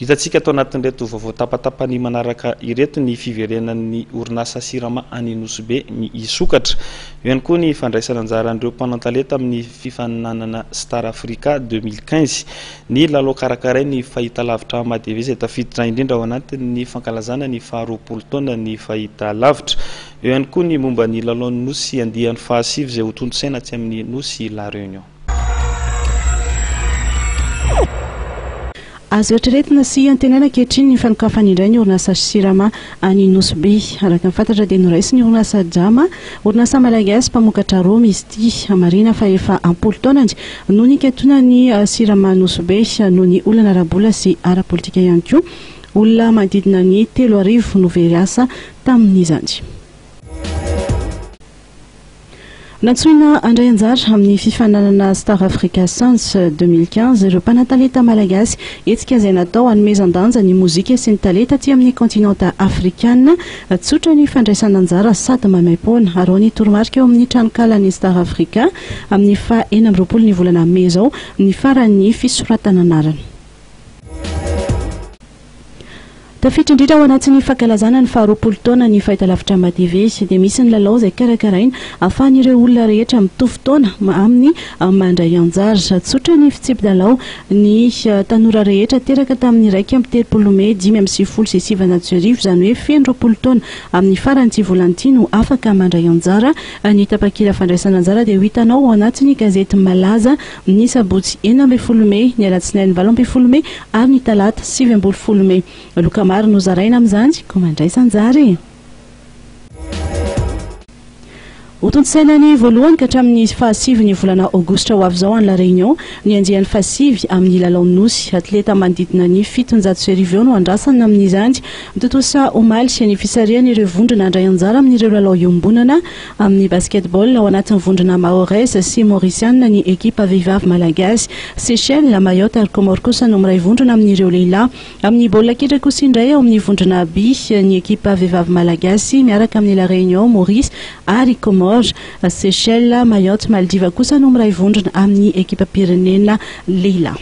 Hitantsika tao anatin'ireto vaovao tapatapany manaraka ireto ny fiverenan'ny orinasa sirama any Nosbe ny isokatra. Eo ihany koa ny fandraisana anjara an'ireo mpanantalenta amin'ny fifaninanana Star Africa 2015. Ny lalao karakarainy ny fahitalavitra Madeve izay tafiditra indrindra ao anatin'ny fankalazana ny faha-20 taona ny fahitalavitra. Eo ihany koa ny momba ny lalaon'ny nosy andian'ny fahasivy izay ho tondrosaina tsy amin'ny nosy La Réunion. Azo eritreretina sy antenana ankehitriny ny fanokafany indray ny orinasa sirama any Nosbe. Araka ny fantatra dia noraisy ny orinasa Jama, orinasa malagasy mpamokatra roma izy ity, marina fa efa ampolo taonany no niketona ny sirama Nosbe noho ny olana arabola sy arapolitika ihany koa. Olona manodidina ny 3,000 no very asa tamin'izany. Natsoina andray anjara amin'ny fifananana Star Africa Sans 2015 ireo mpanantalenta malagasy etsika izay natao hanomezan-danja ny mozika sy ny talenta aty amin'ny kontinanta afrikana. Tsotra ny fandraisana anjara sady mamaimpoana ary ny toromarika eo amin'ny tranokala Star Africa amin'ny faha-20 ny volana May zao ny faran'ny fisoratana anarany. Tafiditra indrindra ao anatin'ny fankalazana ny faha-20 taona ny fahitalavitra Madeve dia misy ny lalao izay karakaraina ahafahan'ireo olona rehetra mitovy taona amin'ny mandray anjara. Tsotra ny fitsipy-dalao ny tanora rehetra teraka tamin'ny 1 May 2025 izany hoe feno 20 taona amin'ny faran'ity volan'ity no afaka mandray anjara. Ny tapakila fandraisana anjara dia ho hitanao ao anatin'ny gazety malaza ny sabotsy 12 May, ny alatsinainy 12 May ary ny talata 17 May. Maro no zaraina amin'izany ko mandray sanjary. Otontosaina ny voalohany ka hatramin'ny fahasivy ny volana Aogositra ho avy izao any La Réunion ny andian'ny fahasivy amin'ny lalao nosy. Atleta manodidina ny 700 no andrasana amin'izany. Mitotosa omaly sy ny fisarian'ireo vondrona andray anjara amin'ireo lalao iombonana amin'ny basketball ao anatin'ny vondrona Mahorais sy Mauritiana ny ekipa vehivavy malagasy. Seychelles, Mayotte ary Comore kosa no miray vondrona amin'ireo lehilahy. Amin'ny baolina kitra kosa indray ao amin'ny vondrona B ny ekipa vehivavy malagasy miaraka amin'ny La Réunion, Maurice ary Comore. Seychelles, Mayotte, Maldives kosa no miray vondrona amin'ny ekipa pirenena lehilahy.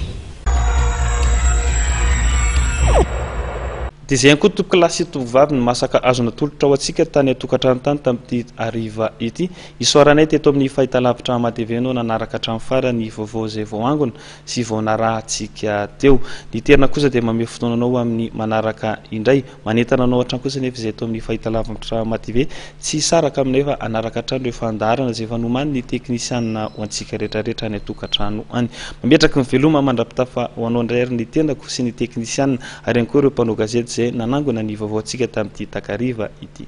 Dia izay ihany koa tompoklasy tovovavy ny masaka azona tolotra ao antsika tany atokantrano tany tamin'ity ariva ity. Isoaranay teto amin'ny fahitalavitra Madeve no nanaraka hatramin'ny farany vaovao izay vao angona sy vao narahantsika teo. Ny terina kosa dia manome fotoananao amin'ny manaraka indray. Manentana anao hatrany kosa nefa izay eto amin'ny fahitalavitra Madeve tsy saraka aminay fa anaraka hatrany ireo fandaharana izay efa nomany ny teknisianina ho antsika rehetrarehetra ny atokantrano any. Mametraka ny veloma mandrapitafa ho anao indray ary ny tenako sy ny teknisianina ary ihany koa ireo mpanao gazety izay nanangona ny vaovao antsika tamin'ity takariva ity.